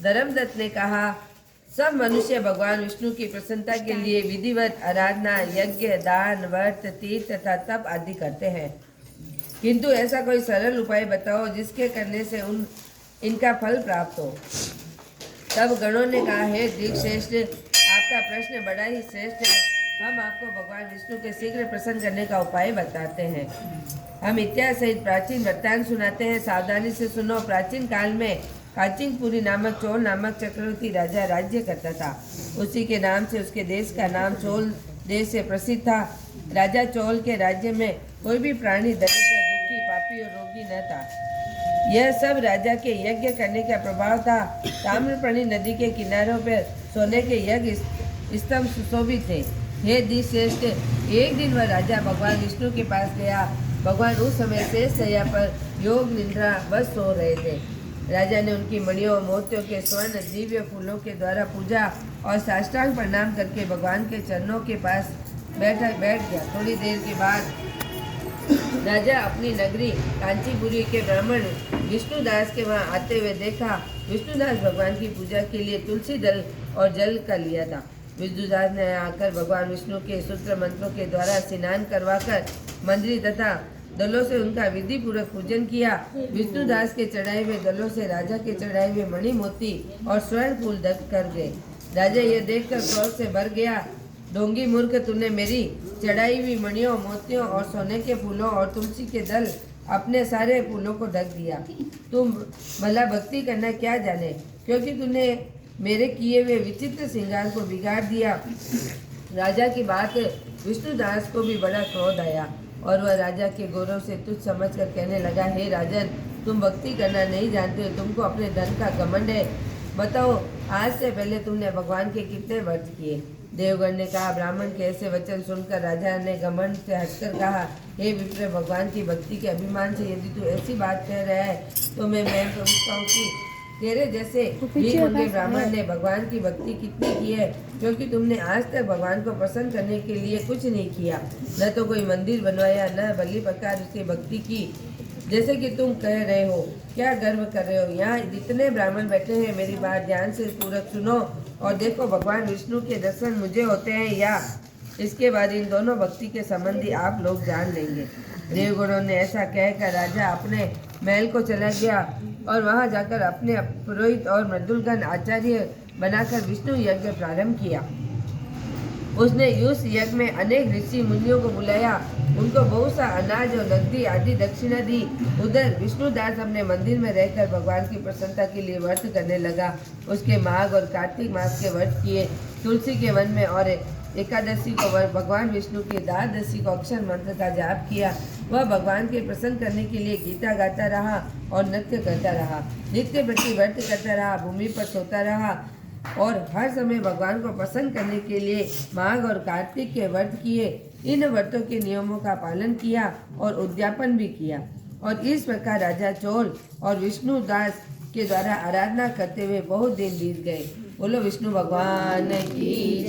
धर्मदत्त ने कहा, सब मनुष्य भगवान विष्णु की प्रसन्नता के लिए विधिवत आराधना, यज्ञ, दान, व्रत, तीर्थ तथा तप आदि करते हैं, किंतु ऐसा कोई सरल उपाय बताओ जिसके करने से इनका फल प्राप्त हो। तब गणों ने कहा, हे दीक्षश्रेष्ठ, आपका प्रश्न बड़ा ही श्रेष्ठ है। हम आपको भगवान विष्णु के शीघ्र प्रसन्न करने का उपाय बताते हैं। हम इतिहास सहित प्राचीन वृत्तांत सुनाते हैं, सावधानी से सुनो। प्राचीन काल में काचिंगपुरी नामक चोल नामक चक्रवर्ती राजा राज्य करता था। उसी के नाम से उसके देश का नाम चोल देश से प्रसिद्ध था। राजा चोल के राज्य में कोई भी प्राणी दरिद्र, दुखी, पापी और रोगी न था। यह सब राजा के यज्ञ करने का प्रभाव था। ताम्रपर्णी नदी के किनारों पर सोने के यज्ञ स्तंभ सुशोभित थे। हे दिश्रेष्ठ, एक दिन वह राजा भगवान विष्णु के पास गया। भगवान उस समय शेष शैया पर योग निद्रा बस सो रहे थे। राजा ने उनकी मणियों, मोतियों के, स्वर्ण, दिव्य फूलों के द्वारा पूजा और साष्टांग प्रणाम करके भगवान के चरणों के पास बैठ गया। थोड़ी देर के बाद राजा अपनी नगरी कांचीपुरी के ब्राह्मण विष्णुदास के वहां आते हुए देखा। विष्णुदास भगवान की पूजा के लिए तुलसी दल और जल का लिया था। विष्णुदास ने आकर भगवान विष्णु के सूत्र मंत्रों के द्वारा स्नान करवाकर मंदिर तथा दलों से उनका विधि पूर्वक पूजन किया। विष्णुदास के चढ़ाए हुए दलों से राजा के चढ़ाए हुए मणि, मोती और स्वर्ण फूल दग्ध कर गए। राजा यह देखकर क्रोध से भर गया। ढोंगी मूर्ख, तूने मेरी चढ़ाई हुई मणियों, मोतियों और सोने के फूलों और तुलसी के दल अपने सारे फूलों को ढक दिया। तुम भला भक्ति करना क्या जाने, क्योंकि तूने मेरे किए हुए विचित्र श्रृंगार को बिगाड़ दिया। राजा की बात विष्णुदास को भी बड़ा क्रोध आया और वह राजा के गौरव से तुच्छ समझकर कहने लगा, हे राजन, तुम भक्ति करना नहीं जानते, तुमको अपने धन का घमंड है। बताओ, आज से पहले तुमने भगवान के कितने व्रत किए? देवगण ने कहा। ब्राह्मण के ऐसे वचन सुनकर राजा ने घमंड से हंसकर कहा, हे विप्र, भगवान की भक्ति के अभिमान से यदि तू ऐसी बात कह रहा है तो मैं पूछता हूँ कि तेरे जैसे वीर होंगे ब्राह्मण ने भगवान की भक्ति कितनी की है? क्योंकि तुमने आज तक भगवान को प्रसन्न करने के लिए कुछ नहीं किया, न तो कोई मंदिर बनवाया, न भली प्रकार उसकी भक्ति की, जैसे कि तुम कह रहे हो। क्या गर्व कर रहे हो? यहाँ जितने ब्राह्मण बैठे हैं, मेरी बात ध्यान से पूर्वक सुनो और देखो, भगवान विष्णु के दर्शन मुझे होते हैं या इसके बाद इन दोनों भक्ति के संबंधी आप लोग जान लेंगे। देवगणों ने ऐसा कहकर राजा अपने महल को चला गया और वहां जाकर अपने पुरोहित और मृदुलगण आचार्य बनाकर विष्णु यज्ञ प्रारंभ किया। उसने उस यज्ञ में अनेक ऋषि मुनियों को बुलाया, उनको बहुत सा अनाज और नकदी आदि दक्षिणा दी। उधर विष्णुदास अपने मंदिर में रहकर भगवान की प्रसन्नता के लिए व्रत करने लगा। उसके माघ और कार्तिक मास के व्रत किए, तुलसी के वन में, और एकादशी को भगवान विष्णु के द्वादशी को अक्षर मंत्र का जाप किया। वह भगवान के प्रसन्न करने के लिए गीता गाता रहा और नृत्य करता रहा, नित्य प्रति व्रत करता रहा, भूमि पर सोता रहा और हर समय भगवान को प्रसन्न करने के लिए माघ और कार्तिक के व्रत किए। इन व्रतों के नियमों का पालन किया और उद्यापन भी किया। और इस प्रकार राजा चोल और विष्णुदास के द्वारा आराधना करते हुए बहुत दिन बीत गए। बोलो विष्णु भगवान की।